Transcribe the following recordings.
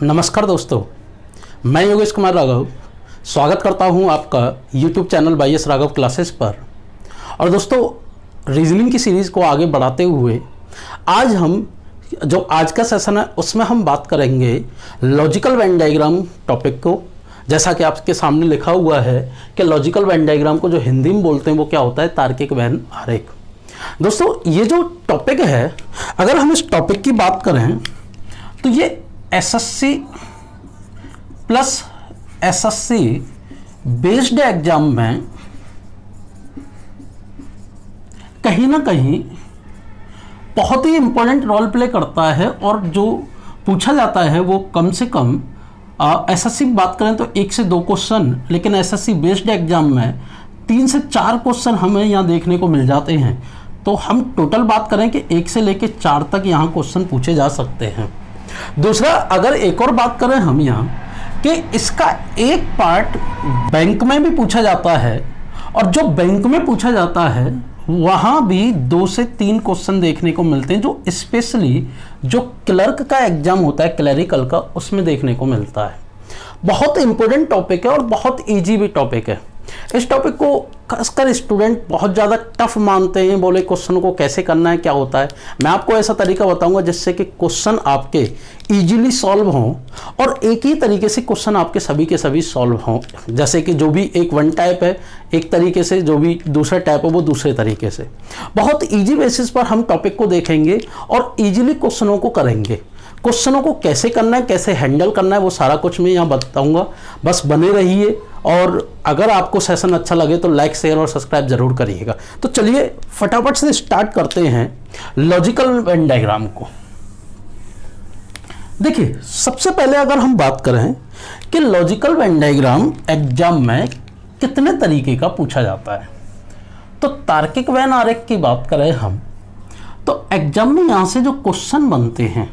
नमस्कार दोस्तों, मैं योगेश कुमार राघव स्वागत करता हूं आपका YouTube channel YS Raghav classes पर। और दोस्तों, रीजनिंग की सीरीज़ को आगे बढ़ाते हुए आज हम जो आज का सेशन है उसमें हम बात करेंगे लॉजिकल वेन डायग्राम टॉपिक को। जैसा कि आपके सामने लिखा हुआ है कि लॉजिकल वेन डायग्राम को जो हिंदी में बोलते हैं वो क्या होता है, तार्किक वेन आरेख। दोस्तों, ये जो टॉपिक है, अगर हम इस टॉपिक की बात करें तो ये SSC plus SSC based exam में कहीं ना कहीं बहुत ही इंपॉर्टेंट रोल प्ले करता है। और जो पूछा जाता है वो कम से कम एसएससी की बात करें तो 1 से 2 क्वेश्चन, लेकिन एसएससी बेस्ड एग्जाम में 3 से 4 क्वेश्चन हमें यहाँ देखने को मिल जाते हैं। तो हम टोटल बात करें कि 1 से लेकर 4 तक यहाँ क्वेश्चन पूछे जा सकते हैं। दूसरा, अगर एक और बात करें हम यहाँ कि इसका एक पार्ट बैंक में भी पूछा जाता है, और जो बैंक में पूछा जाता है वहाँ भी 2 से 3 क्वेश्चन देखने को मिलते हैं, जो स्पेशली जो क्लर्क का एग्जाम होता है, क्लरिकल का, उसमें देखने को मिलता है। बहुत इंपॉर्टेंट टॉपिक है और बहुत इजी भी टॉपिक है। इस टॉपिक को खासकर स्टूडेंट बहुत ज़्यादा टफ मानते हैं, बोले क्वेश्चन को कैसे करना है, क्या होता है। मैं आपको ऐसा तरीका बताऊंगा जिससे कि क्वेश्चन आपके इजीली सॉल्व हों, और एक ही तरीके से क्वेश्चन आपके सभी के सभी सॉल्व हों। जैसे कि जो भी एक वन टाइप है एक तरीके से, जो भी दूसरा टाइप है वो दूसरे तरीके से। बहुत ईजी बेसिस पर हम टॉपिक को देखेंगे और ईजिली क्वेश्चनों को करेंगे। क्वेश्चनों को कैसे करना है, कैसे हैंडल करना है, वो सारा कुछ मैं यहाँ बताऊंगा। बस बने रहिए, और अगर आपको सेशन अच्छा लगे तो लाइक, शेयर और सब्सक्राइब जरूर करिएगा। तो चलिए फटाफट से स्टार्ट करते हैं लॉजिकल वेन डायग्राम को। देखिए, सबसे पहले अगर हम बात करें कि लॉजिकल वेन डायग्राम एग्जाम में कितने तरीके का पूछा जाता है, तो तार्किक वेन आरेख की बात करें हम तो एग्जाम में यहां से जो क्वेश्चन बनते हैं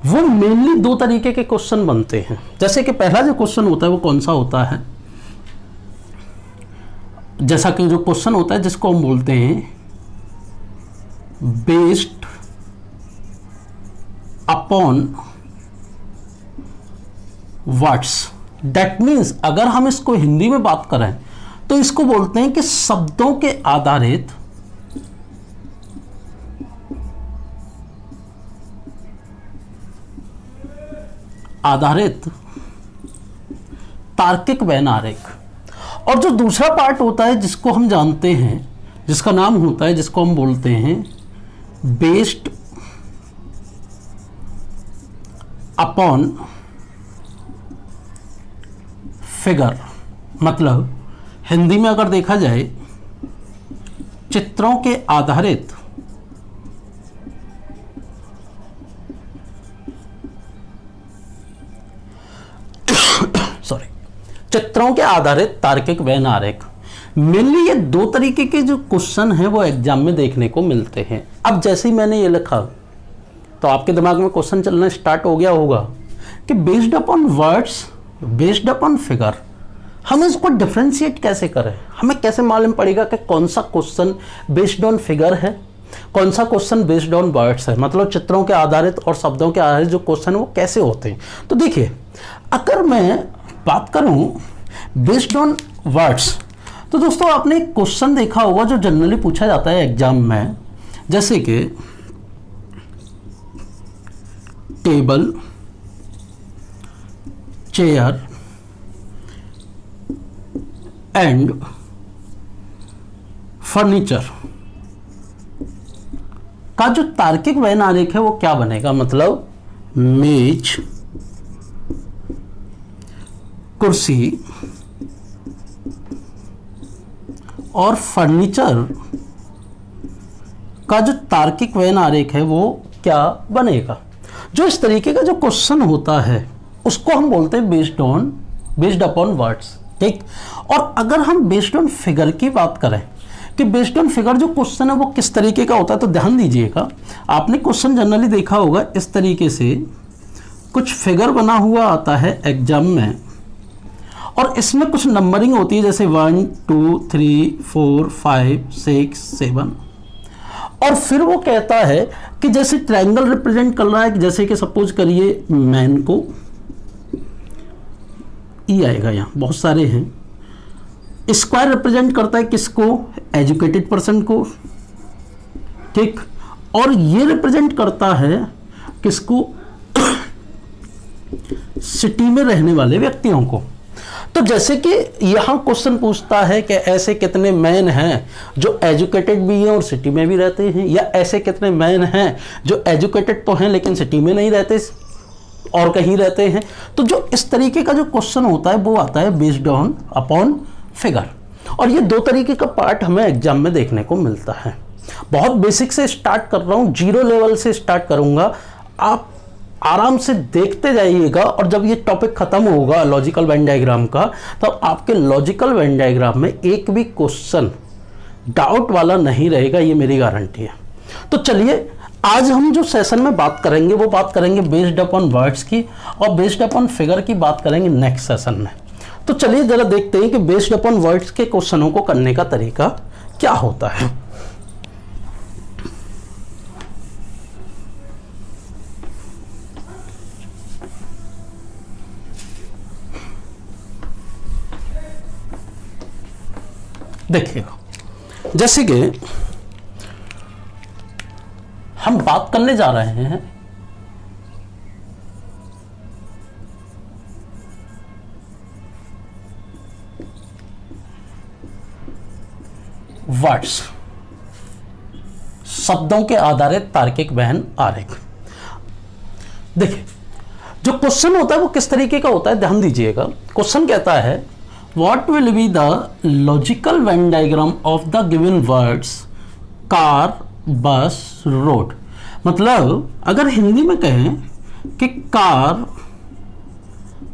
वो मेनली 2 तरीके के क्वेश्चन बनते हैं। जैसे कि पहला जो क्वेश्चन होता है वो कौन सा होता है, जैसा कि जो क्वेश्चन होता है जिसको हम बोलते हैं based upon words. That means अगर हम इसको हिंदी में बात करें तो इसको बोलते हैं कि शब्दों के आधारित तार्किक वेन आरेख। और जो दूसरा पार्ट होता है जिसको हम जानते हैं, जिसका नाम होता है, जिसको हम बोलते हैं बेस्ड अपॉन फिगर। मतलब हिंदी में अगर देखा जाए, चित्रों के आधारित चित्रों के आधारित तार्किक वेन आरेख। मेनली ये 2 तरीके के जो क्वेश्चन हैं वो एग्जाम में देखने को मिलते हैं। अब जैसे ही मैंने ये लिखा तो आपके दिमाग में क्वेश्चन चलना स्टार्ट हो गया होगा कि based upon words, based upon figure, हम इसको डिफ्रेंशिएट कैसे करें। हमें कैसे मालूम पड़ेगा कि कौन सा क्वेश्चन बेस्ड ऑन फिगर है, कौन सा क्वेश्चन बेस्ड ऑन वर्ड्स है। मतलब चित्रों के आधारित और शब्दों के आधारित जो क्वेश्चन है वो कैसे होते हैं। तो देखिए, अगर मैं बात करूं बेस्ड ऑन वर्ड्स, तो दोस्तों आपने एक क्वेश्चन देखा होगा जो जनरली पूछा जाता है एग्जाम में, जैसे कि टेबल, चेयर एंड फर्नीचर का जो तार्किक वेन आरेख है वो क्या बनेगा। मतलब मेज, कुर्सी और फर्नीचर का जो तार्किक वेन आरेख है वो क्या बनेगा। जो इस तरीके का जो क्वेश्चन होता है उसको हम बोलते हैं बेस्ड अपॉन वर्ड्स, ठीक। और अगर हम बेस्ड ऑन फिगर की बात करें कि बेस्ड ऑन फिगर जो क्वेश्चन है वो किस तरीके का होता है, तो ध्यान दीजिएगा, आपने क्वेश्चन जनरली देखा होगा इस तरीके से कुछ फिगर बना हुआ आता है एग्जाम में, और इसमें कुछ नंबरिंग होती है, जैसे 1 2 3 4 5 6 7, और फिर वो कहता है कि जैसे ट्रायंगल रिप्रेजेंट कर रहा है, जैसे कि सपोज करिए मैन को ई आएगा, यहाँ बहुत सारे हैं। स्क्वायर रिप्रेजेंट करता है किसको? एजुकेटेड पर्सन को, ठीक। और ये रिप्रेजेंट करता है किसको? सिटी में रहने वाले व्यक्तियों को। तो जैसे कि यहां क्वेश्चन पूछता है कि ऐसे कितने मैन हैं जो एजुकेटेड भी हैं और सिटी में भी रहते हैं, या ऐसे कितने मैन हैं जो एजुकेटेड तो हैं लेकिन सिटी में नहीं रहते और कहीं रहते हैं। तो जो इस तरीके का जो क्वेश्चन होता है वो आता है बेस्ड ऑन अपॉन फिगर। और ये दो तरीके का पार्ट हमें एग्जाम में देखने को मिलता है। बहुत बेसिक से स्टार्ट कर रहा हूं, 0 लेवल से स्टार्ट करूंगा, आप आराम से देखते जाइएगा। और जब ये टॉपिक खत्म होगा लॉजिकल वेन डायग्राम का, तो आपके लॉजिकल वेन डायग्राम में एक भी क्वेश्चन डाउट वाला नहीं रहेगा, ये मेरी गारंटी है। तो चलिए आज हम जो सेशन में बात करेंगे वो बात करेंगे बेस्ड अपॉन वर्ड्स की, और बेस्ड अपॉन फिगर की बात करेंगे नेक्स्ट सेशन में। तो चलिए जरा देखते हैं कि बेस्ड अपॉन वर्ड्स के क्वेश्चनों को करने का तरीका क्या होता है। देखिएगा, जैसे कि हम बात करने जा रहे हैं वर्ड्स, शब्दों के आधारित तार्किक वहन आरेख। देखिए जो क्वेश्चन होता है वो किस तरीके का होता है, ध्यान दीजिएगा। क्वेश्चन कहता है what will be the logical Venn diagram of the given words car, बस, रोड। मतलब अगर हिंदी में कहें कि कार,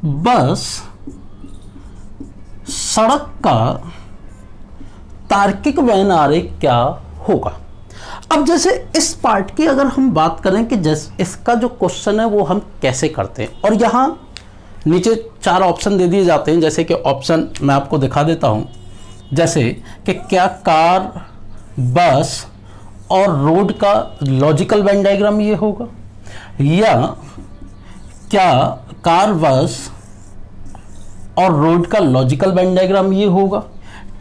बस, सड़क का तार्किक वहन आरेख क्या होगा। अब जैसे इस पार्ट की अगर हम बात करें कि जैसे इसका जो क्वेश्चन है वो हम कैसे करते हैं, और यहां नीचे 4 ऑप्शन दे दिए जाते हैं। जैसे कि ऑप्शन मैं आपको दिखा देता हूं, जैसे कि क्या कार, बस और रोड का लॉजिकल वेन डायग्राम ये होगा, या क्या कार, बस और रोड का लॉजिकल वेन डायग्राम ये होगा,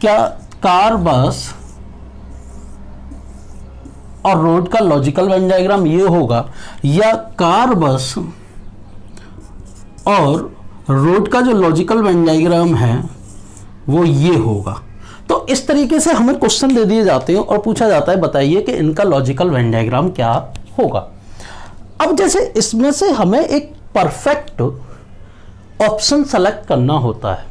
क्या कार, बस और रोड का लॉजिकल वेन डायग्राम ये होगा, या कार, बस और रोड का जो लॉजिकल वेन डायग्राम है वो ये होगा। तो इस तरीके से हमें क्वेश्चन दे दिए जाते हैं और पूछा जाता है बताइए कि इनका लॉजिकल वेन डायग्राम क्या होगा। अब जैसे इसमें से हमें एक परफेक्ट ऑप्शन सेलेक्ट करना होता है।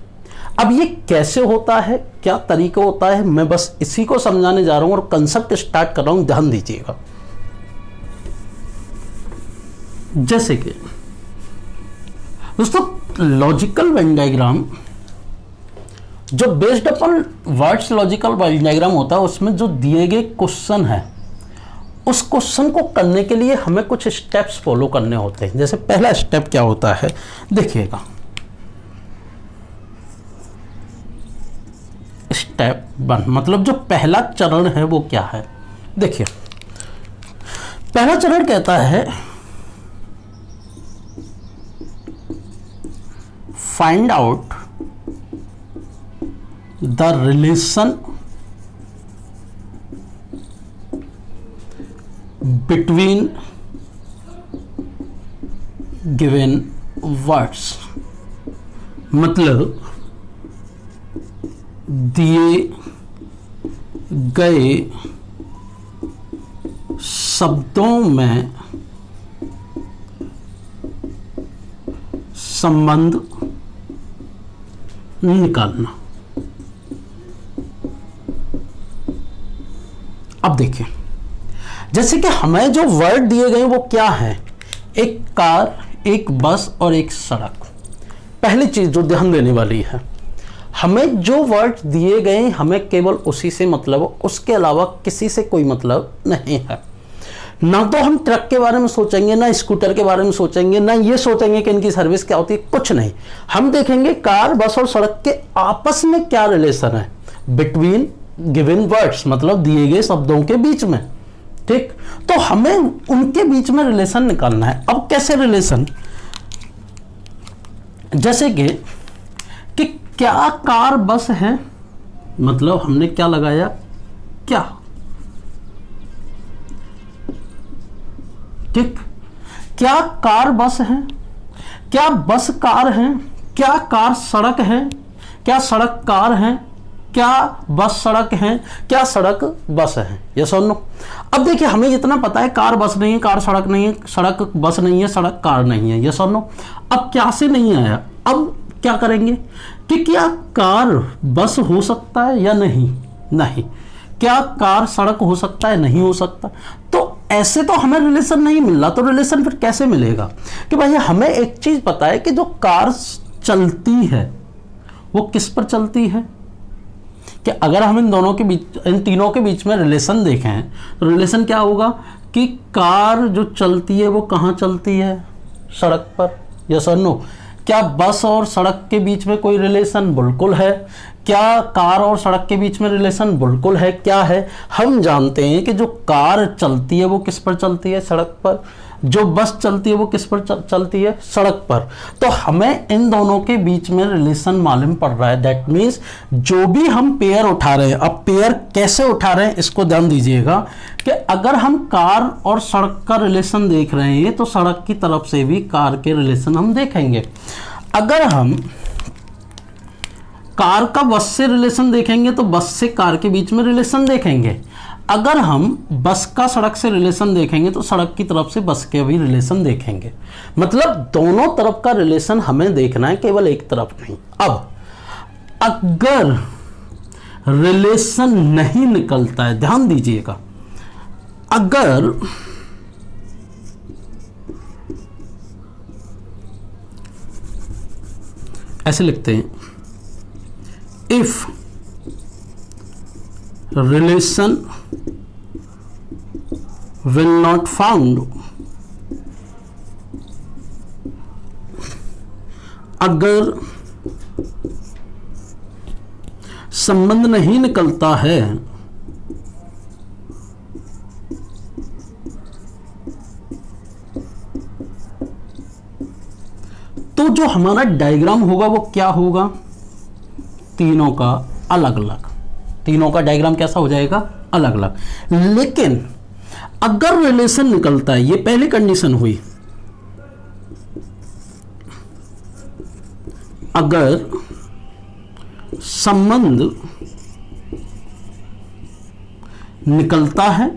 अब ये कैसे होता है, क्या तरीका होता है, मैं बस इसी को समझाने जा रहा हूं और कंसेप्ट स्टार्ट कर रहा हूं, ध्यान दीजिएगा। जैसे कि दोस्तों लॉजिकल वेन डायग्राम जो based upon words logical Venn diagram होता है, उसमें जो दिए गए क्वेश्चन है उस क्वेश्चन को करने के लिए हमें कुछ स्टेप्स फॉलो करने होते हैं। जैसे पहला स्टेप क्या होता है देखिएगा, स्टेप 1 मतलब जो पहला चरण है वो क्या है। देखिए पहला चरण कहता है find out the relation between given words. मतलब दिए गए शब्दों में संबंध निकालना। अब देखिए जैसे कि हमें जो वर्ड दिए गए वो क्या है, एक कार, एक बस और एक सड़क। पहली चीज जो ध्यान देने वाली है, हमें जो वर्ड दिए गए हमें केवल उसी से मतलब, उसके अलावा किसी से कोई मतलब नहीं है। ना तो हम ट्रक के बारे में सोचेंगे, ना स्कूटर के बारे में सोचेंगे, ना ये सोचेंगे कि इनकी सर्विस क्या होती है, कुछ नहीं। हम देखेंगे कार, बस और सड़क के आपस में क्या रिलेशन है, बिटवीन गिवन वर्ड्स मतलब दिए गए शब्दों के बीच में। ठीक, तो हमें उनके बीच में रिलेशन निकालना है। अब कैसे रिलेशन, जैसे कि क्या कार बस है, मतलब हमने क्या लगाया, क्या, ठीक, क्या कार बस है, क्या बस कार है, क्या कार सड़क है, क्या सड़क कार है, क्या बस सड़क है, क्या सड़क बस है, ये सुन लो। अब देखिए हमें इतना पता है कार बस नहीं है, कार सड़क नहीं है, सड़क बस नहीं है, सड़क कार नहीं है, ये सुन लो। अब क्या से नहीं आया, अब क्या करेंगे कि क्या कार बस हो सकता है या नहीं, नहीं, क्या कार सड़क हो सकता है, नहीं हो सकता। तो ऐसे तो हमें रिलेशन नहीं मिल रहा, तो रिलेशन फिर कैसे मिलेगा कि भाई हमें एक चीज पता है कि जो कार चलती है वो किस पर चलती है, कि अगर हम इन दोनों के बीच, इन तीनों के बीच में रिलेशन देखें तो रिलेशन क्या होगा कि कार जो चलती है वो कहाँ चलती है, सड़क पर, यस और नो। क्या बस और सड़क के बीच में कोई रिलेशन, बिल्कुल है। क्या कार और सड़क के बीच में रिलेशन, बिल्कुल है। क्या है, हम जानते हैं कि जो कार चलती है वो किस पर चलती है, सड़क पर, जो बस चलती है वो किस पर चलती है, सड़क पर। तो हमें इन दोनों के बीच में रिलेशन मालूम पड़ रहा है। दैट मीन्स जो भी हम पेयर उठा रहे हैं, अब पेयर कैसे उठा रहे हैं इसको ध्यान दीजिएगा कि अगर हम कार और सड़क का रिलेशन देख रहे हैं तो सड़क की तरफ से भी कार के रिलेशन हम देखेंगे। अगर हम कार का बस से रिलेशन देखेंगे तो बस से कार के बीच में रिलेशन देखेंगे। अगर हम बस का सड़क से रिलेशन देखेंगे तो सड़क की तरफ से बस के भी रिलेशन देखेंगे। मतलब दोनों तरफ का रिलेशन हमें देखना है, केवल एक तरफ नहीं। अब अगर रिलेशन नहीं निकलता है, ध्यान दीजिएगा, अगर ऐसे लिखते हैं, if relation will not found, अगर संबंध नहीं निकलता है तो जो हमारा डायग्राम होगा वो क्या होगा, तीनों का अलग अलग, तीनों का डायग्राम कैसा हो जाएगा, अलग अलग। लेकिन अगर रिलेशन निकलता है, ये पहली कंडीशन हुई, अगर संबंध निकलता है,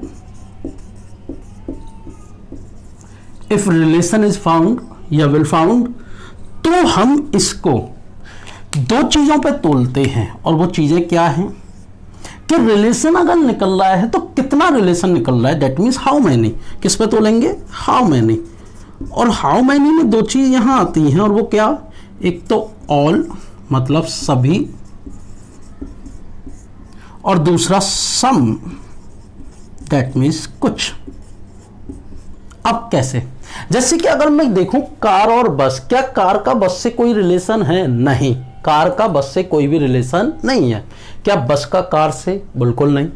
इफ रिलेशन इज फाउंड या विल फाउंड, तो हम इसको दो चीजों पे तोलते हैं। और वो चीजें क्या हैं कि रिलेशन अगर निकल रहा है तो कितना रिलेशन निकल रहा है, दैट मीन्स हाउ मैनी, किस पे तोलेंगे, हाउ मैनी। और हाउ मैनी में दो चीज यहां आती हैं, और वो क्या, एक तो ऑल मतलब सभी, और दूसरा सम, दैट मीन्स कुछ। अब कैसे, जैसे कि अगर मैं देखूं कार और बस, क्या कार का बस से कोई रिलेशन है, नहीं, कार का बस से कोई भी रिलेशन नहीं है। क्या बस का कार से, बिल्कुल नहीं।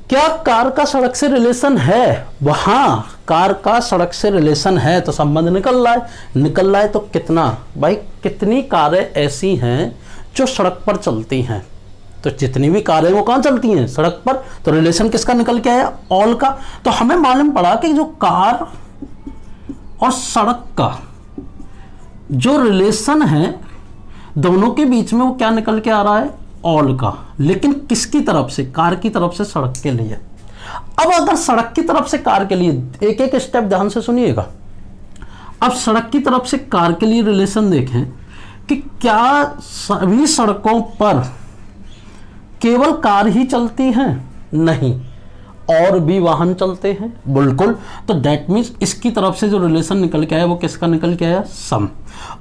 क्या कार का सड़क से रिलेशन है, वहां कार का सड़क से रिलेशन है, तो संबंध निकल रहा है, निकल रहा है तो कितना, भाई कितनी कारें ऐसी हैं जो सड़क पर चलती हैं, तो जितनी भी कारें वो कहां चलती हैं, सड़क पर। तो रिलेशन किसका निकल के आया, ऑल का। तो हमें मालूम पड़ा कि जो कार और सड़क का जो रिलेशन है दोनों के बीच में वो क्या निकल के आ रहा है, ऑल का। लेकिन किसकी तरफ से, कार की तरफ से सड़क के लिए। अब अगर सड़क की तरफ से कार के लिए, एक एक स्टेप ध्यान से सुनिएगा। अब सड़क की तरफ से कार के लिए रिलेशन देखें कि क्या सभी सड़कों पर केवल कार ही चलती हैं, नहीं, और भी वाहन चलते हैं, बिल्कुल। तो दैट मीन्स इसकी तरफ से जो रिलेशन निकल के आया वो किसका निकल के आया, सम।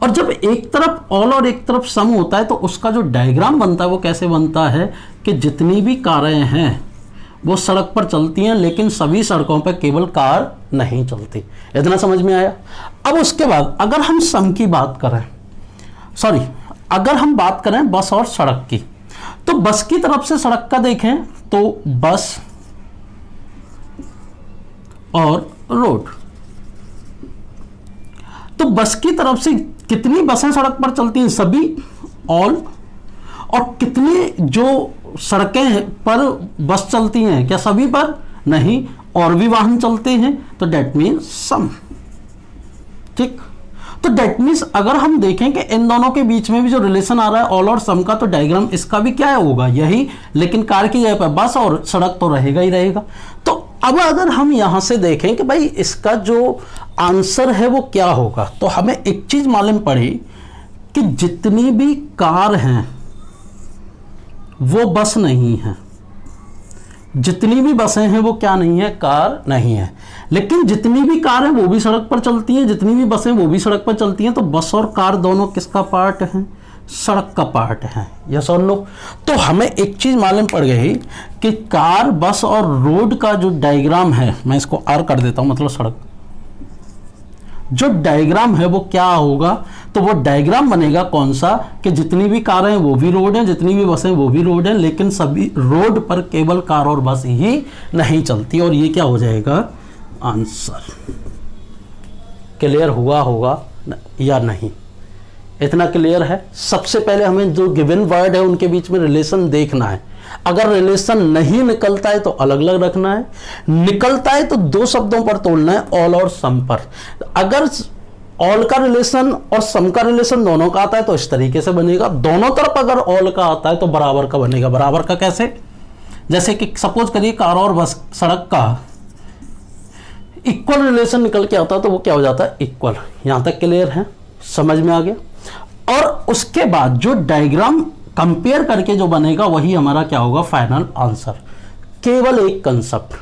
और जब एक तरफ ऑल और एक तरफ सम होता है तो उसका जो डायग्राम बनता है वो कैसे बनता है कि जितनी भी कारें हैं वो सड़क पर चलती हैं, लेकिन सभी सड़कों पर केवल कार नहीं चलती। इतना समझ में आया। अब उसके बाद अगर हम सम की बात करें, सॉरी, अगर हम बात करें बस और सड़क की, तो बस की तरफ से सड़क का देखें तो बस और रोड। तो बस की तरफ से कितनी बसें सड़क पर चलती हैं? सभी, ऑल। और कितनी जो सड़कें पर बस चलती हैं, क्या सभी पर? नहीं, और भी वाहन चलते हैं, तो डेट मीन्स सम। ठीक, तो डेट मीन्स अगर हम देखें कि इन दोनों के बीच में भी जो रिलेशन आ रहा है ऑल और सम का, तो डायग्राम इसका भी क्या होगा? यही, लेकिन कार की जगह पर बस और सड़क तो रहेगा ही रहेगा। तो अब अगर हम यहां से देखें कि भाई इसका जो आंसर है वो क्या होगा, तो हमें एक चीज मालूम पड़ी कि जितनी भी कार हैं वो बस नहीं है, जितनी भी बसें हैं वो क्या नहीं है? कार नहीं है। लेकिन जितनी भी कार हैं वो भी सड़क पर चलती हैं, जितनी भी बसें वो भी सड़क पर चलती हैं। तो बस और कार दोनों किसका पार्ट है? सड़क का पार्ट है। यस और नो? तो हमें एक चीज मालूम पड़ गई कि कार, बस और रोड का जो डायग्राम है, मैं इसको आर कर देता हूं, मतलब सड़क, जो डायग्राम है वो क्या होगा? तो वो डायग्राम बनेगा कौन सा? कि जितनी भी कारें हैं वो भी रोड हैं, जितनी भी बसें वो भी रोड हैं, लेकिन सभी रोड पर केवल कार और बस ही नहीं चलती। और ये क्या हो जाएगा? आंसर। क्लियर हुआ होगा या नहीं? इतना क्लियर है? सबसे पहले हमें जो गिवन वर्ड है उनके बीच में रिलेशन देखना है। अगर रिलेशन नहीं निकलता है तो अलग अलग रखना है, निकलता है तो दो शब्दों पर तोड़ना है, ऑल और सम पर। अगर ऑल का रिलेशन और सम का रिलेशन दोनों का आता है तो इस तरीके से बनेगा। दोनों तरफ अगर ऑल का आता है तो बराबर का बनेगा। बराबर का कैसे? जैसे कि सपोज करिए कार और बस, सड़क का इक्वल रिलेशन निकल के आता है तो वो क्या हो जाता है? इक्वल। यहां तक क्लियर है? समझ में आ गया? और उसके बाद जो डायग्राम कंपेयर करके जो बनेगा वही हमारा क्या होगा? Final answer. केवल एक कंसेप्ट,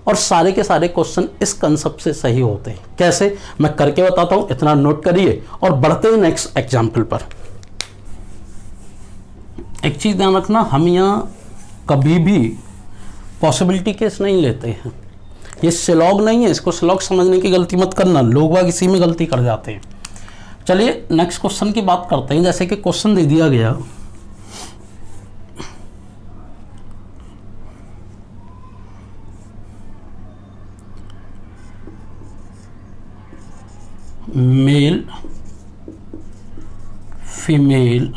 और सारे के सारे क्वेश्चन इस कंसेप्ट से सही होते हैं। कैसे? मैं करके बताता हूं, इतना नोट करिए और बढ़ते हैं नेक्स्ट एग्जाम्पल पर। एक चीज ध्यान रखना, हम यहां कभी भी पॉसिबिलिटी केस नहीं लेते हैं। ये सिलॉग नहीं है, इसको सिलॉग समझने की गलती मत करना, लोग बाग इसी में गलती कर जाते हैं। चलिए नेक्स्ट क्वेश्चन की बात करते हैं। जैसे कि क्वेश्चन दे दिया गया, मेल फीमेल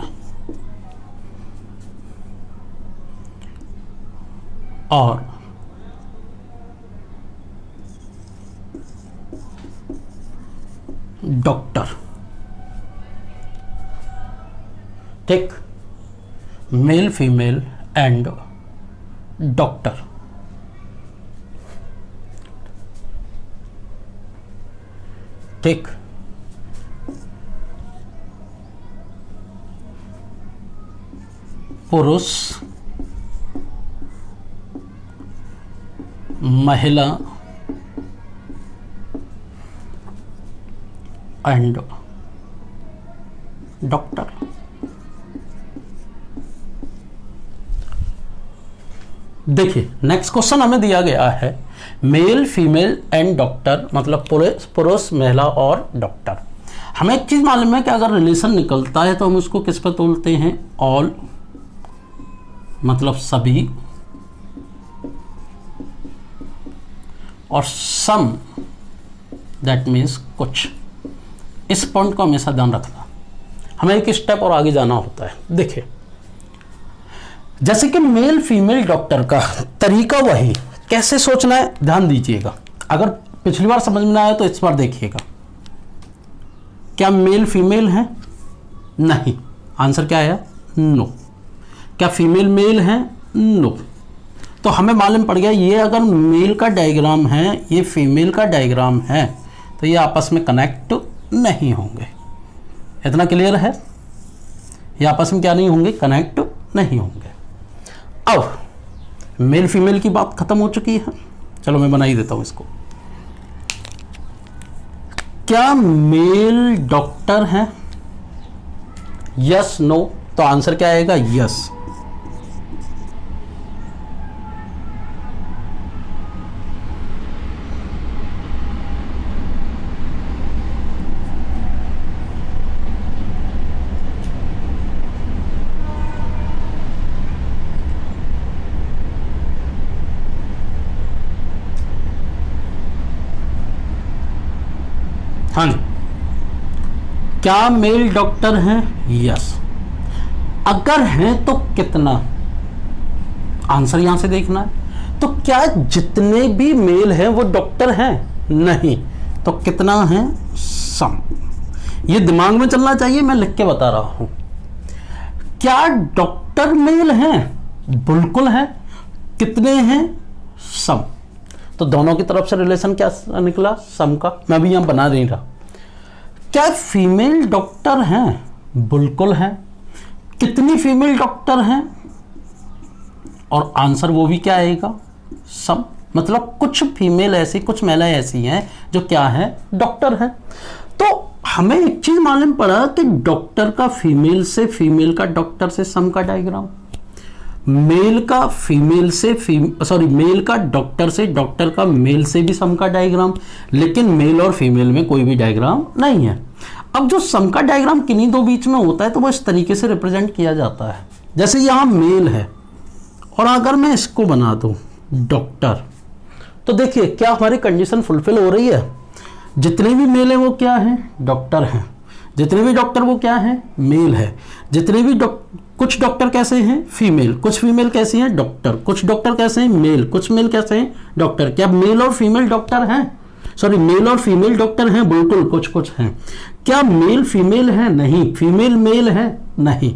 और डॉक्टर। ठीक, मेल फीमेल एंड डॉक्टर। ठीक, पुरुष, महिला एंड डॉक्टर। देखिए नेक्स्ट क्वेश्चन हमें दिया गया है मेल फीमेल एंड डॉक्टर, मतलब पुरुष महिला और डॉक्टर। हमें एक चीज मालूम है कि अगर रिलेशन निकलता है तो हम उसको किस पर तोड़ते हैं? ऑल, मतलब सभी, और सम दैट मीन्स कुछ। इस पॉइंट को हमेशा ध्यान रखना, हमें एक स्टेप और आगे जाना होता है। देखिए जैसे कि मेल फीमेल डॉक्टर का तरीका वही, कैसे सोचना है ध्यान दीजिएगा। अगर पिछली बार समझ में आया तो इस बार देखिएगा। क्या मेल फीमेल है? नहीं। आंसर क्या है? नो। क्या फीमेल मेल है? नो। तो हमें मालूम पड़ गया ये अगर मेल का डायग्राम है, ये फीमेल का डायग्राम है, तो ये आपस में कनेक्ट नहीं होंगे। इतना क्लियर है? ये आपस में क्या नहीं होंगे? कनेक्ट नहीं होंगे। अब मेल फीमेल की बात खत्म हो चुकी है, चलो मैं बना ही देता हूं इसको। क्या मेल डॉक्टर है? Yes no? तो आंसर क्या आएगा? यस। हाँ, क्या मेल डॉक्टर हैं? यस। अगर हैं तो कितना? आंसर यहां से देखना है। तो क्या जितने भी मेल हैं वो डॉक्टर हैं? नहीं। तो कितना है? सम। ये दिमाग में चलना चाहिए, मैं लिख के बता रहा हूं। क्या डॉक्टर मेल हैं? बिल्कुल है। कितने हैं? सम। तो दोनों की तरफ से रिलेशन क्या निकला? सम का। मैं भी यहां बना नहीं रहा। क्या फीमेल डॉक्टर हैं? बिल्कुल है। कितनी फीमेल डॉक्टर हैं? और आंसर वो भी क्या आएगा? सम। मतलब कुछ फीमेल ऐसी, कुछ महिलाएं ऐसी हैं जो क्या है? डॉक्टर हैं। तो हमें एक चीज मालूम पड़ा कि डॉक्टर का फीमेल से, फीमेल का डॉक्टर से सम का डायग्राम, मेल का फीमेल से मेल का डॉक्टर से, डॉक्टर का मेल से भी सम का डायग्राम, लेकिन मेल और फीमेल में कोई भी डायग्राम नहीं है। अब जो सम का डायग्राम किन्हीं दो बीच में होता है तो वो इस तरीके से रिप्रेजेंट किया जाता है। जैसे यहां मेल है और अगर मैं इसको बना दूं डॉक्टर, तो देखिए क्या हमारी कंडीशन फुलफिल हो रही है? जितने भी मेल है वो क्या है? डॉक्टर हैं। जितने भी डॉक्टर वो क्या है? मेल है। जितने भी कुछ डॉक्टर कैसे हैं? फीमेल। कुछ फीमेल कैसी हैं? डॉक्टर। कुछ डॉक्टर कैसे हैं? मेल। कुछ मेल कैसे हैं? डॉक्टर। क्या मेल और फीमेल डॉक्टर हैं? मेल और फीमेल डॉक्टर हैं? बिल्कुल, कुछ कुछ हैं। क्या मेल फीमेल है? नहीं। फीमेल मेल है? नहीं।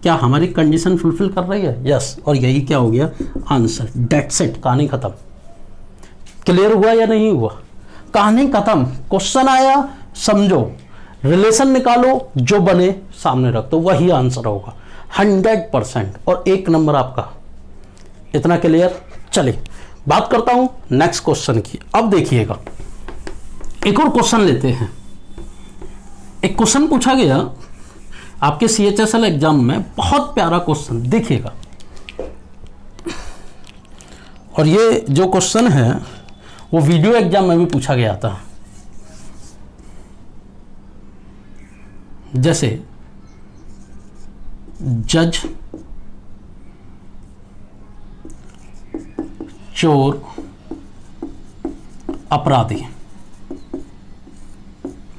क्या हमारी कंडीशन फुलफिल कर रही है? यस। और यही क्या हो गया? आंसर। That's it. कहानी खत्म। क्लियर हुआ या नहीं हुआ? कहानी खत्म। क्वेश्चन आया, समझो, रिलेशन निकालो, जो बने सामने रख दो, वही आंसर होगा 100%। और 1 नंबर आपका। इतना क्लियर? चलिए बात करता हूं नेक्स्ट क्वेश्चन की। अब देखिएगा, एक और क्वेश्चन लेते हैं। एक क्वेश्चन पूछा गया आपके CHSL एग्जाम में, बहुत प्यारा क्वेश्चन, देखिएगा। और ये जो क्वेश्चन है वो वीडियो एग्जाम में भी पूछा गया था। जैसे जज, चोर, अपराधी,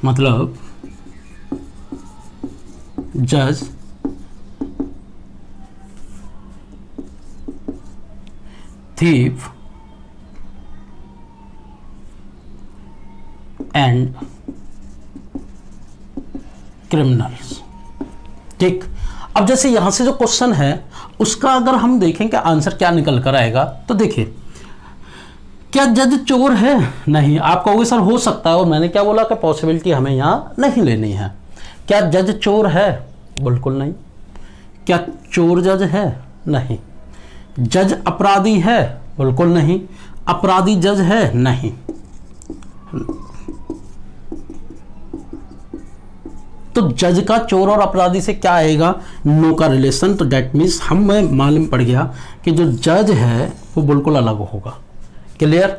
मतलब जज, thief एंड क्रिमिनल्स। ठीक। अब जैसे यहां से जो क्वेश्चन है उसका अगर हम देखें कि आंसर क्या निकल कर आएगा, तो देखिए, क्या जज चोर है? नहीं। आप कहोगे सर हो सकता है, और मैंने क्या बोला कि पॉसिबिलिटी हमें यहां नहीं लेनी है। क्या जज चोर है? बिल्कुल नहीं। क्या चोर जज है? नहीं। जज अपराधी है? बिल्कुल नहीं। अपराधी जज है? नहीं। तो जज का चोर और अपराधी से क्या आएगा? नो का रिलेशन। तो डेट मीन्स हमें मालूम पड़ गया कि जो जज है वो बिल्कुल अलग होगा। क्लियर?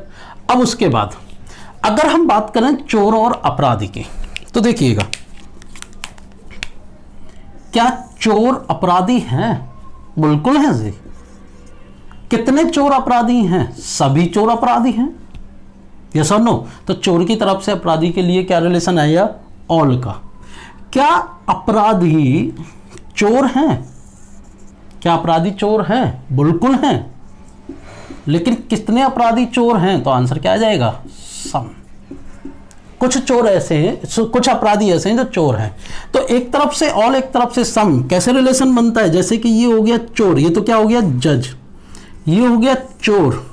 अब उसके बाद अगर हम बात करें चोर और अपराधी की, तो देखिएगा, क्या चोर अपराधी हैं? बिल्कुल हैं जी। कितने चोर अपराधी हैं? सभी चोर अपराधी हैं। यस और नो? तो चोर की तरफ से अपराधी के लिए क्या रिलेशन आया? ऑल का। क्या अपराधी चोर हैं? क्या अपराधी चोर हैं? बिल्कुल हैं। लेकिन कितने अपराधी चोर हैं? तो आंसर क्या आ जाएगा? सम। कुछ चोर ऐसे हैं, कुछ अपराधी ऐसे हैं जो चोर हैं। तो एक तरफ से ऑल, एक तरफ से सम। कैसे रिलेशन बनता है? जैसे कि ये हो गया चोर, ये तो क्या हो गया? जज। ये हो गया चोर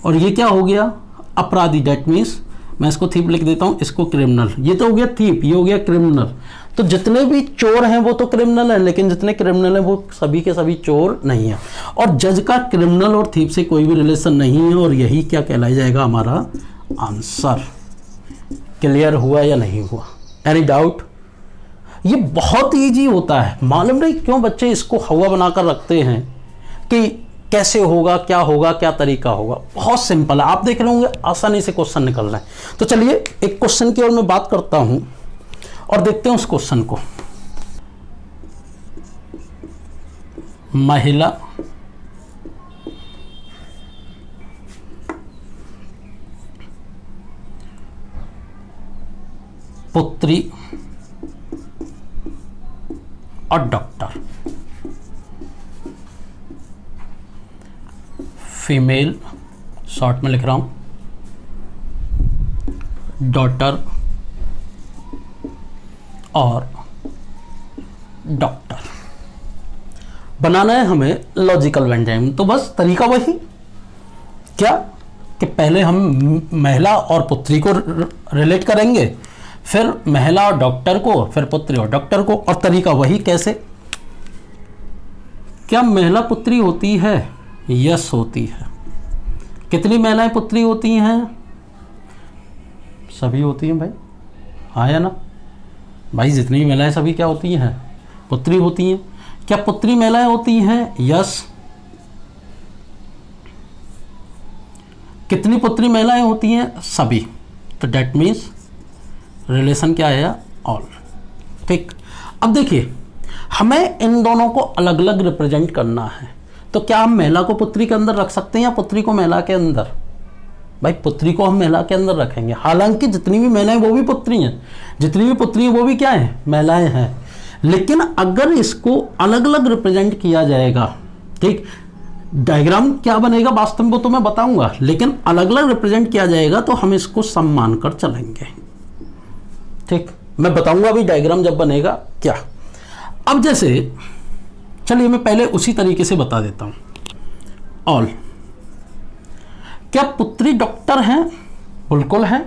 और ये क्या हो गया? अपराधी। डेट मीन्स मैं इसको थीप लिख देता हूं, इसको क्रिमिनल। ये तो हो गया थीप, ये हो गया क्रिमिनल। तो जितने भी चोर हैं वो तो क्रिमिनल हैं, लेकिन जितने क्रिमिनल हैं वो सभी के सभी चोर नहीं है। और जज का क्रिमिनल और थीप से कोई भी रिलेशन नहीं है, और यही क्या कहलाया जाएगा? हमारा आंसर। क्लियर हुआ या नहीं हुआ? Any doubt? ये बहुत ईजी होता है। मालूम नहीं क्यों बच्चे इसको हवा बनाकर रखते हैं कि कैसे होगा, क्या होगा, क्या तरीका होगा। बहुत सिंपल है, आप देख रहे होंगे आसानी से क्वेश्चन निकल रहा है। तो चलिए एक क्वेश्चन की ओर मैं बात करता हूं और देखते हैं उस क्वेश्चन को। महिला पुत्री और डॉक्टर, फीमेल शॉर्ट में लिख रहा हूं, डॉटर और डॉक्टर। बनाना है हमें लॉजिकल वेन डायग्राम। तो बस तरीका वही क्या कि पहले हम महिला और पुत्री को रिलेट करेंगे, फिर महिला और डॉक्टर को, फिर पुत्री और डॉक्टर को। और तरीका वही कैसे, क्या महिला पुत्री होती है? यस होती है। कितनी महिलाएं पुत्री होती हैं? सभी होती हैं भाई, हाँ या ना भाई? जितनी भी महिलाएं सभी क्या होती हैं? पुत्री होती हैं। क्या पुत्री महिलाएं होती हैं? यस। कितनी पुत्री महिलाएं होती हैं? सभी। तो डेट मीन्स रिलेशन क्या है? ऑल। ठीक। अब देखिए, हमें इन दोनों को अलग अलग रिप्रेजेंट करना है। तो क्या हम महिला को पुत्री के अंदर रख सकते हैं या पुत्री को महिला के अंदर? भाई पुत्री को हम महिला के अंदर रखेंगे, हालांकि जितनी भी महिलाएं वो भी पुत्री हैं, जितनी भी पुत्री हैं वो भी क्या है? महिलाएं हैं। लेकिन अगर इसको अलग अलग रिप्रेजेंट किया जाएगा, ठीक, डायग्राम क्या बनेगा वास्तव में वो तो मैं बताऊंगा, लेकिन अलग अलग रिप्रेजेंट किया जाएगा तो हम इसको सम मानकर चलेंगे। ठीक, मैं बताऊंगा अभी डायग्राम जब बनेगा क्या। अब जैसे चलिए मैं पहले उसी तरीके से बता देता हूं। ऑल, क्या पुत्री डॉक्टर हैं? बिल्कुल है।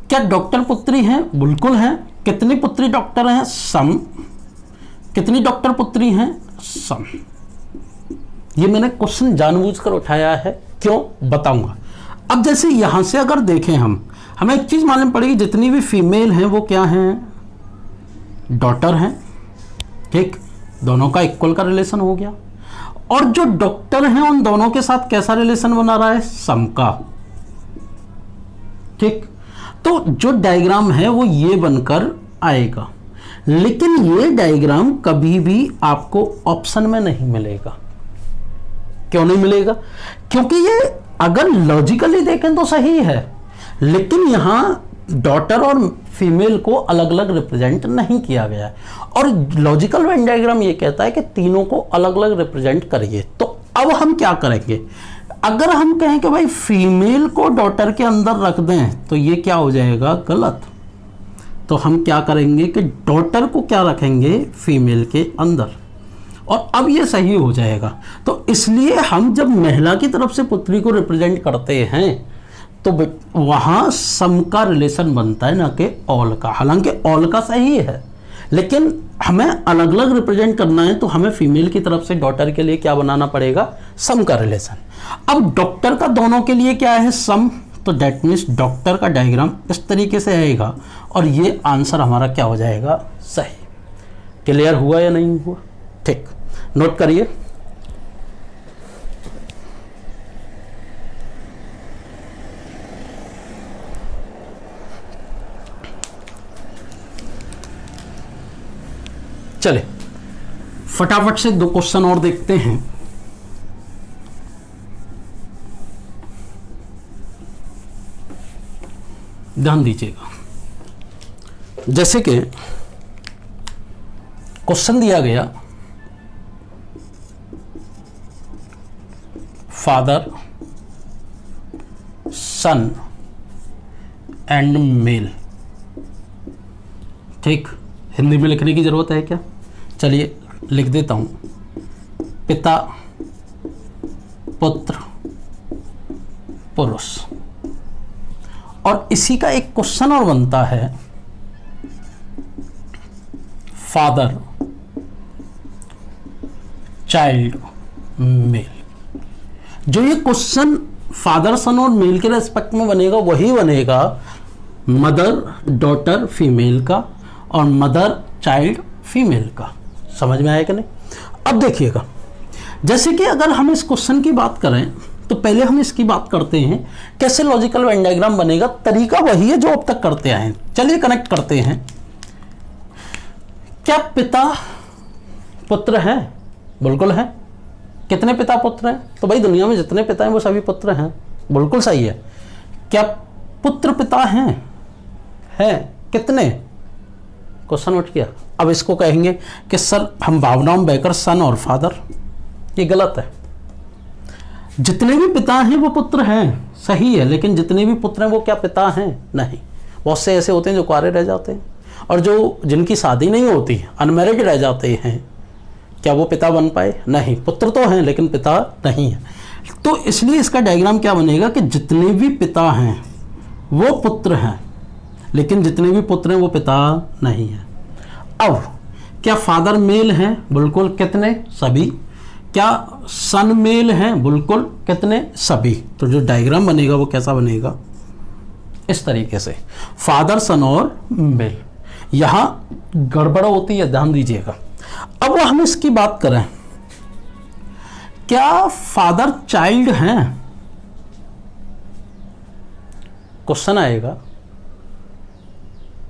क्या डॉक्टर पुत्री हैं? बिल्कुल है। कितनी पुत्री डॉक्टर हैं? सम। कितनी डॉक्टर पुत्री हैं? सम। ये मैंने क्वेश्चन जानबूझकर उठाया है, क्यों बताऊंगा। अब जैसे यहां से अगर देखें हमें एक चीज मालूम पड़ेगी, जितनी भी फीमेल हैं वो क्या हैं? डॉटर हैं। ठीक, दोनों का इक्वल का रिलेशन हो गया। और जो डॉक्टर हैं उन दोनों के साथ कैसा रिलेशन बना रहा है? सम का। ठीक, तो जो डायग्राम है वो ये बनकर आएगा। लेकिन ये डायग्राम कभी भी आपको ऑप्शन में नहीं मिलेगा। क्यों नहीं मिलेगा? क्योंकि ये अगर लॉजिकली देखें तो सही है, लेकिन यहां डॉटर और फीमेल को अलग अलग रिप्रेजेंट नहीं किया गया है। और लॉजिकल वेन डायग्राम ये कहता है कि तीनों को अलग अलग रिप्रेजेंट करिए। तो अब हम क्या करेंगे? अगर हम कहें कि भाई फीमेल को डॉटर के अंदर रख दें तो ये क्या हो जाएगा? गलत। तो हम क्या करेंगे कि डॉटर को क्या रखेंगे? फीमेल के अंदर, और अब ये सही हो जाएगा। तो इसलिए हम जब महिला की तरफ से पुत्री को रिप्रेजेंट करते हैं तो वहां सम का रिलेशन बनता है, ना कि ऑल का। हालांकि ऑल का सही है, लेकिन हमें अलग अलग रिप्रेजेंट करना है तो हमें फीमेल की तरफ से डॉटर के लिए क्या बनाना पड़ेगा? सम का रिलेशन। अब डॉक्टर का दोनों के लिए क्या है? सम। तो डेट मीन्स डॉक्टर का डायग्राम इस तरीके से आएगा और ये आंसर हमारा क्या हो जाएगा? सही। क्लियर हुआ या नहीं हुआ? ठीक, नोट करिए। चले फटाफट से दो क्वेश्चन और देखते हैं। ध्यान दीजिएगा। जैसे कि क्वेश्चन दिया गया, फादर, सन एंड मेल। ठीक, हिंदी में लिखने की जरूरत है क्या? चलिए लिख देता हूं। पिता, पुत्र, पुरुष। और इसी का एक क्वेश्चन और बनता है, फादर, चाइल्ड, मेल। जो ये क्वेश्चन फादर, सन और मेल के रेस्पेक्ट में बनेगा वही बनेगा मदर, डॉटर, फीमेल का, और मदर, चाइल्ड, फीमेल का। समझ में आया कि नहीं? अब देखिएगा, जैसे कि अगर हम इस क्वेश्चन की बात करें तो पहले हम इसकी बात करते हैं कैसे लॉजिकल वेन डायग्राम बनेगा। तरीका वही है जो अब तक करते आए हैं। चलिए कनेक्ट करते हैं। क्या पिता पुत्र हैं? बिल्कुल है। कितने पिता पुत्र हैं? तो भाई दुनिया में जितने पिता हैं वो सभी पुत्र हैं। बिल्कुल सही है। क्या पुत्र पिता हैं? है। कितने, क्वेश्चन उठ गया। अब इसको कहेंगे कि सर हम भावनाओं में बहकर सन और फादर, ये गलत है। जितने भी पिता हैं वो पुत्र हैं, सही है, लेकिन जितने भी पुत्र हैं वो क्या पिता हैं? नहीं। बहुत से ऐसे होते हैं जो कुंवारे रह जाते हैं, और जो जिनकी शादी नहीं होती, अनमैरिड रह जाते हैं, क्या वो पिता बन पाए? नहीं। पुत्र तो हैं लेकिन पिता नहीं है। तो इसलिए इसका डायग्राम क्या बनेगा कि जितने भी पिता हैं वो पुत्र हैं, लेकिन जितने भी पुत्र हैं वो पिता नहीं है। अब क्या फादर मेल हैं? बिल्कुल। कितने? सभी। क्या सन मेल हैं? बिल्कुल। कितने? सभी। तो जो डायग्राम बनेगा वो कैसा बनेगा? इस तरीके से, फादर सन और मेल। यहां गड़बड़ होती है, ध्यान दीजिएगा। अब हम इसकी बात करें, क्या फादर चाइल्ड हैं? क्वेश्चन आएगा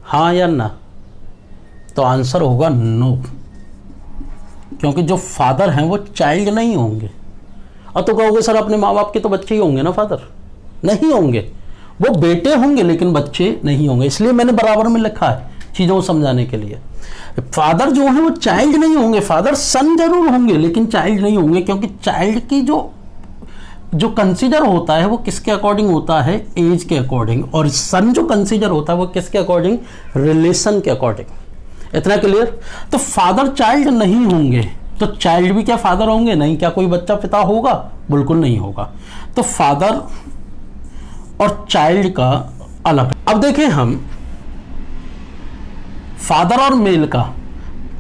हाँ या ना, तो आंसर होगा नो, क्योंकि जो फादर हैं वो चाइल्ड नहीं होंगे। और तो कहोगे सर अपने माँ बाप के तो बच्चे ही होंगे ना, फादर नहीं होंगे, वो बेटे होंगे लेकिन बच्चे नहीं होंगे। इसलिए मैंने बराबर में लिखा है चीज़ों को समझाने के लिए। फादर जो है वो चाइल्ड नहीं होंगे, फादर सन जरूर होंगे लेकिन चाइल्ड नहीं होंगे, क्योंकि चाइल्ड की जो कंसीडर होता है वो किसके अकॉर्डिंग होता है? एज के अकॉर्डिंग। और सन जो कंसीडर होता है वो किसके अकॉर्डिंग? रिलेशन के अकॉर्डिंग। इतना क्लियर? तो फादर चाइल्ड नहीं होंगे, तो चाइल्ड भी क्या फादर होंगे? नहीं। क्या कोई बच्चा पिता होगा? बिल्कुल नहीं होगा। तो फादर और चाइल्ड का अलग। अब देखें हम फादर और मेल का,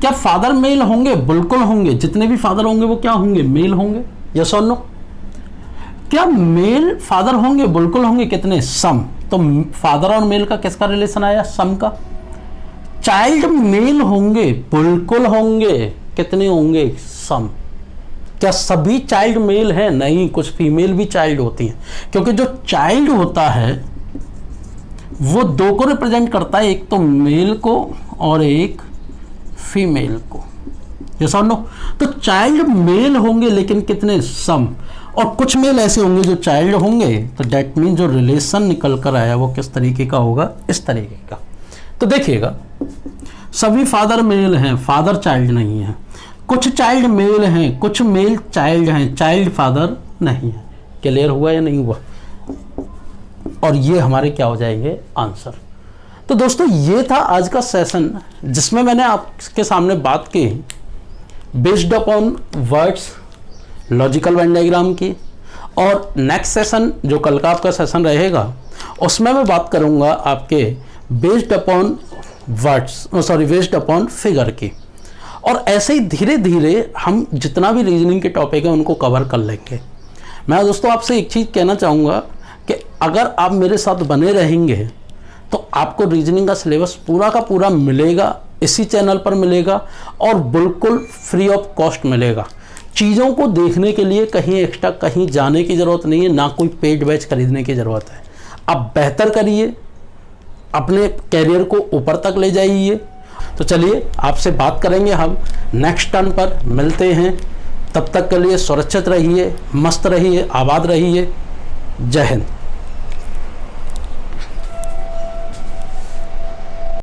क्या फादर मेल होंगे? बिल्कुल होंगे। जितने भी फादर होंगे वो क्या होंगे? मेल होंगे। यस और नो? क्या मेल फादर होंगे? बिल्कुल होंगे। कितने? सम। तो फादर और मेल का किसका रिलेशन आया? सम का। चाइल्ड मेल होंगे? बिल्कुल होंगे। कितने होंगे? सम। क्या सभी चाइल्ड मेल हैं? नहीं, कुछ फीमेल भी चाइल्ड होती हैं, क्योंकि जो चाइल्ड होता है वो दो को रिप्रेजेंट करता है, एक तो मेल को और एक फीमेल को। यस और नो? तो चाइल्ड मेल होंगे लेकिन कितने? सम। और कुछ मेल ऐसे होंगे जो चाइल्ड होंगे, तो डेट मीन जो रिलेशन निकल कर आया वो किस तरीके का होगा? इस तरीके का। तो देखिएगा, सभी फादर मेल हैं, फादर चाइल्ड नहीं है। कुछ चाइल्ड मेल हैं, कुछ मेल चाइल्ड हैं, चाइल्ड फादर नहीं है। क्लियर हुआ या नहीं हुआ? और ये हमारे क्या हो जाएंगे? आंसर। तो दोस्तों ये था आज का सेशन, जिसमें मैंने आपके सामने बात की based upon words, logical Venn diagram की। और नेक्स्ट सेशन जो कल का आपका सेशन रहेगा उसमें मैं बात करूंगा आपके based upon words, based upon figure की। और ऐसे ही धीरे धीरे हम जितना भी रीजनिंग के टॉपिक है उनको कवर कर लेंगे। मैं दोस्तों आपसे एक चीज़ कहना चाहूँगा कि अगर आप मेरे साथ बने रहेंगे तो आपको रीजनिंग का सिलेबस पूरा का पूरा मिलेगा, इसी चैनल पर मिलेगा और बिल्कुल फ्री ऑफ कॉस्ट मिलेगा। चीज़ों को देखने के लिए कहीं एक्स्ट्रा कहीं जाने की ज़रूरत नहीं है, ना कोई पेड बैच खरीदने की ज़रूरत है। आप बेहतर करिए, अपने कैरियर को ऊपर तक ले जाइए। तो चलिए आपसे बात करेंगे हम नेक्स्ट टर्न पर, मिलते हैं। तब तक के लिए सुरक्षित रहिए, मस्त रहिए, आबाद रहिए। जय हिंद।